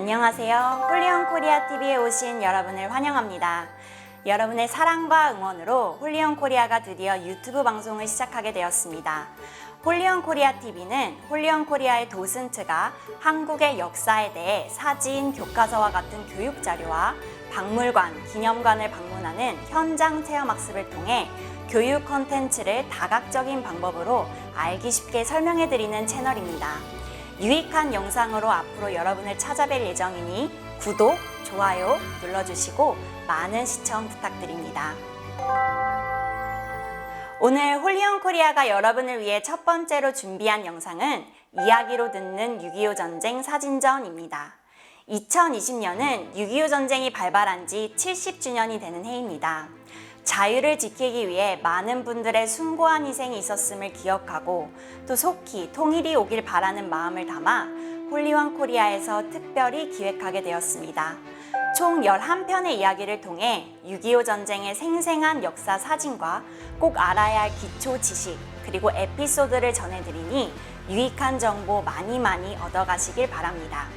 안녕하세요. 홀리온 코리아 TV에 오신 여러분을 환영합니다. 여러분의 사랑과 응원으로 홀리온 코리아가 드디어 유튜브 방송을 시작하게 되었습니다. 홀리온 코리아 TV는 홀리온 코리아의 도슨트가 한국의 역사에 대해 사진, 교과서와 같은 교육 자료와 박물관, 기념관을 방문하는 현장 체험학습을 통해 교육 콘텐츠를 다각적인 방법으로 알기 쉽게 설명해드리는 채널입니다. 유익한 영상으로 앞으로 여러분을 찾아뵐 예정이니 구독, 좋아요 눌러주시고 많은 시청 부탁드립니다. 오늘 홀리온 코리아가 여러분을 위해 첫 번째로 준비한 영상은 이야기로 듣는 6.25 전쟁 사진전입니다. 2020년은 6.25 전쟁이 발발한 지 70주년이 되는 해입니다. 자유를 지키기 위해 많은 분들의 숭고한 희생이 있었음을 기억하고 또 속히 통일이 오길 바라는 마음을 담아 홀리온 코리아에서 특별히 기획하게 되었습니다. 총 11편의 이야기를 통해 6.25 전쟁의 생생한 역사 사진과 꼭 알아야 할 기초 지식 그리고 에피소드를 전해드리니 유익한 정보 많이 얻어가시길 바랍니다.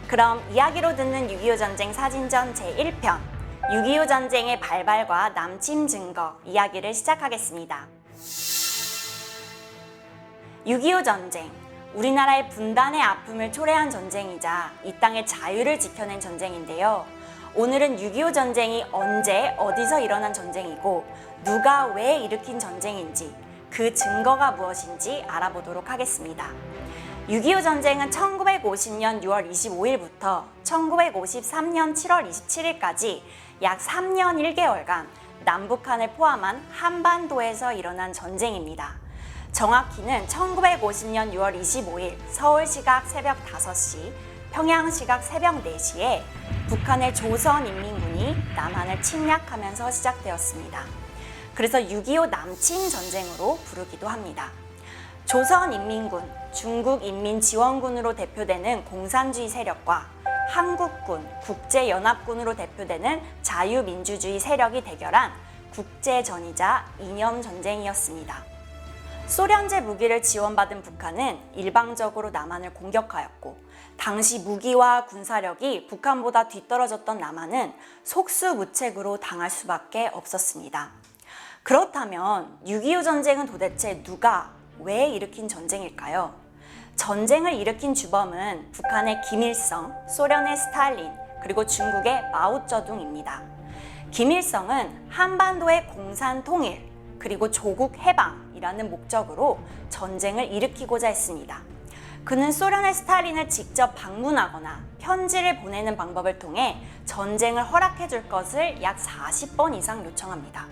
그럼 이야기로 듣는 6.25 전쟁 사진전 제1편 6.25 전쟁의 발발과 남침 증거 이야기를 시작하겠습니다. 6.25 전쟁, 우리나라의 분단의 아픔을 초래한 전쟁이자 이 땅의 자유를 지켜낸 전쟁인데요. 오늘은 6.25 전쟁이 언제, 어디서 일어난 전쟁이고 누가 왜 일으킨 전쟁인지 그 증거가 무엇인지 알아보도록 하겠습니다. 6.25 전쟁은 1950년 6월 25일부터 1953년 7월 27일까지 약 3년 1개월간 남북한을 포함한 한반도에서 일어난 전쟁입니다. 정확히는 1950년 6월 25일 서울 시각 새벽 5시, 평양 시각 새벽 4시에 북한의 조선인민군이 남한을 침략하면서 시작되었습니다. 그래서 6.25 남침 전쟁으로 부르기도 합니다. 조선인민군, 중국인민지원군으로 대표되는 공산주의 세력과 한국군, 국제연합군으로 대표되는 자유민주주의 세력이 대결한 국제전이자 이념전쟁이었습니다. 소련제 무기를 지원받은 북한은 일방적으로 남한을 공격하였고 당시 무기와 군사력이 북한보다 뒤떨어졌던 남한은 속수무책으로 당할 수밖에 없었습니다. 그렇다면 6.25 전쟁은 도대체 누가, 왜 일으킨 전쟁일까요? 전쟁을 일으킨 주범은 북한의 김일성, 소련의 스탈린, 그리고 중국의 마오쩌둥입니다. 김일성은 한반도의 공산 통일, 그리고 조국 해방이라는 목적으로 전쟁을 일으키고자 했습니다. 그는 소련의 스탈린을 직접 방문하거나 편지를 보내는 방법을 통해 전쟁을 허락해 줄 것을 약 40번 이상 요청합니다.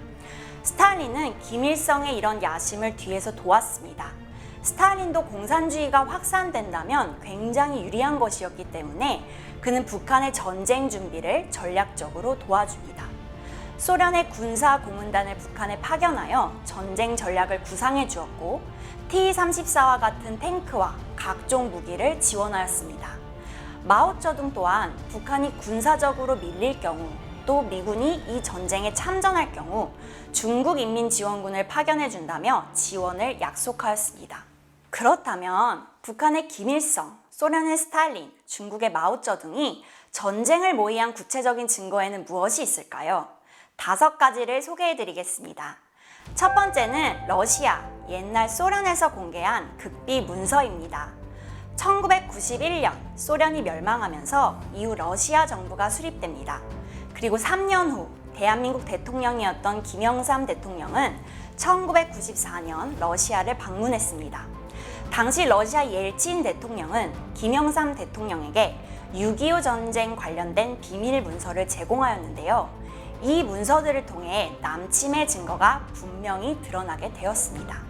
스탈린은 김일성의 이런 야심을 뒤에서 도왔습니다. 스탈린도 공산주의가 확산된다면 굉장히 유리한 것이었기 때문에 그는 북한의 전쟁 준비를 전략적으로 도와줍니다. 소련의 군사 고문단을 북한에 파견하여 전쟁 전략을 구상해 주었고 T-34와 같은 탱크와 각종 무기를 지원하였습니다. 마오쩌둥 또한 북한이 군사적으로 밀릴 경우 또 미군이 이 전쟁에 참전할 경우 중국인민지원군을 파견해준다며 지원을 약속하였습니다. 그렇다면 북한의 김일성, 소련의 스탈린, 중국의 마오쩌둥이 전쟁을 모의한 구체적인 증거에는 무엇이 있을까요? 5가지를 소개해드리겠습니다. 첫 번째는 러시아, 옛날 소련에서 공개한 극비 문서입니다. 1991년 소련이 멸망하면서 이후 러시아 정부가 수립됩니다. 그리고 3년 후 대한민국 대통령이었던 김영삼 대통령은 1994년 러시아를 방문했습니다. 당시 러시아 옐친 대통령은 김영삼 대통령에게 6.25 전쟁 관련된 비밀 문서를 제공하였는데요. 이 문서들을 통해 남침의 증거가 분명히 드러나게 되었습니다.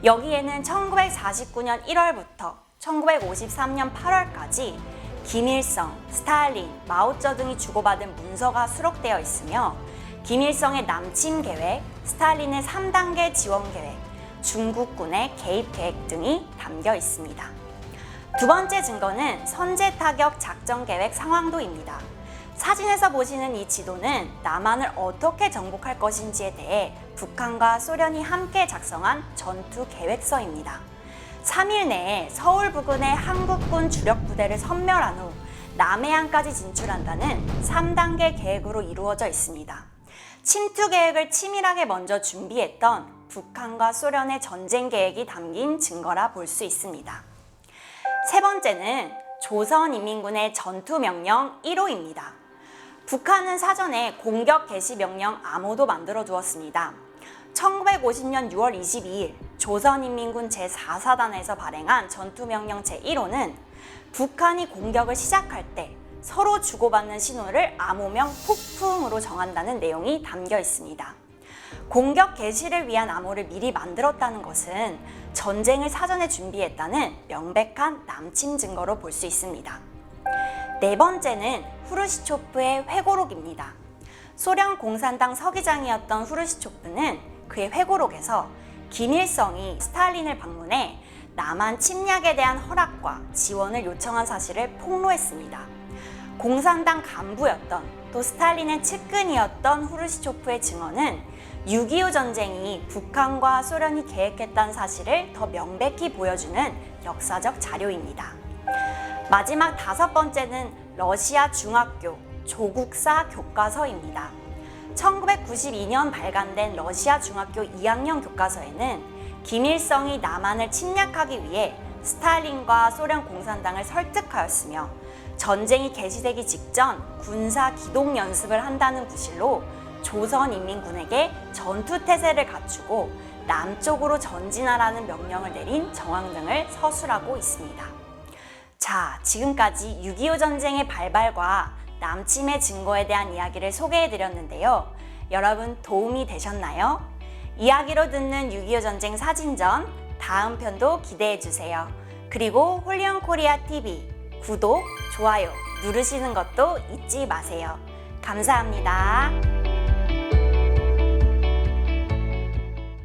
여기에는 1949년 1월부터 1953년 8월까지 김일성, 스탈린, 마오쩌둥이 주고받은 문서가 수록되어 있으며 김일성의 남침 계획, 스탈린의 3단계 지원 계획, 중국군의 개입 계획 등이 담겨 있습니다. 두 번째 증거는 선제 타격 작전 계획 상황도입니다. 사진에서 보시는 이 지도는 남한을 어떻게 정복할 것인지에 대해 북한과 소련이 함께 작성한 전투 계획서입니다. 3일 내에 서울 부근의 한국군 주력 부대를 섬멸한 후 남해안까지 진출한다는 3단계 계획으로 이루어져 있습니다. 침투 계획을 치밀하게 먼저 준비했던 북한과 소련의 전쟁 계획이 담긴 증거라 볼 수 있습니다. 세 번째는 조선인민군의 전투명령 1호입니다. 북한은 사전에 공격 개시 명령 암호도 만들어 두었습니다. 1950년 6월 22일 조선인민군 제4사단에서 발행한 전투명령 제1호는 북한이 공격을 시작할 때 서로 주고받는 신호를 암호명 폭풍으로 정한다는 내용이 담겨 있습니다. 공격 개시를 위한 암호를 미리 만들었다는 것은 전쟁을 사전에 준비했다는 명백한 남침 증거로 볼 수 있습니다. 네 번째는 후르시초프의 회고록입니다. 소련 공산당 서기장이었던 후르시초프는 그의 회고록에서 김일성이 스탈린을 방문해 남한 침략에 대한 허락과 지원을 요청한 사실을 폭로했습니다. 공산당 간부였던 또 스탈린의 측근이었던 후르시초프의 증언은 6.25 전쟁이 북한과 소련이 계획했다는 사실을 더 명백히 보여주는 역사적 자료입니다. 마지막 다섯 번째는 러시아 중학교 조국사 교과서입니다. 1992년 발간된 러시아 중학교 2학년 교과서에는 김일성이 남한을 침략하기 위해 스탈린과 소련 공산당을 설득하였으며 전쟁이 개시되기 직전 군사 기동 연습을 한다는 구실로 조선인민군에게 전투태세를 갖추고 남쪽으로 전진하라는 명령을 내린 정황 등을 서술하고 있습니다. 자, 지금까지 6.25 전쟁의 발발과 남침의 증거에 대한 이야기를 소개해드렸는데요. 여러분 도움이 되셨나요? 이야기로 듣는 6.25 전쟁 사진전 다음 편도 기대해주세요. 그리고 홀리온코리아TV 구독, 좋아요 누르시는 것도 잊지 마세요. 감사합니다.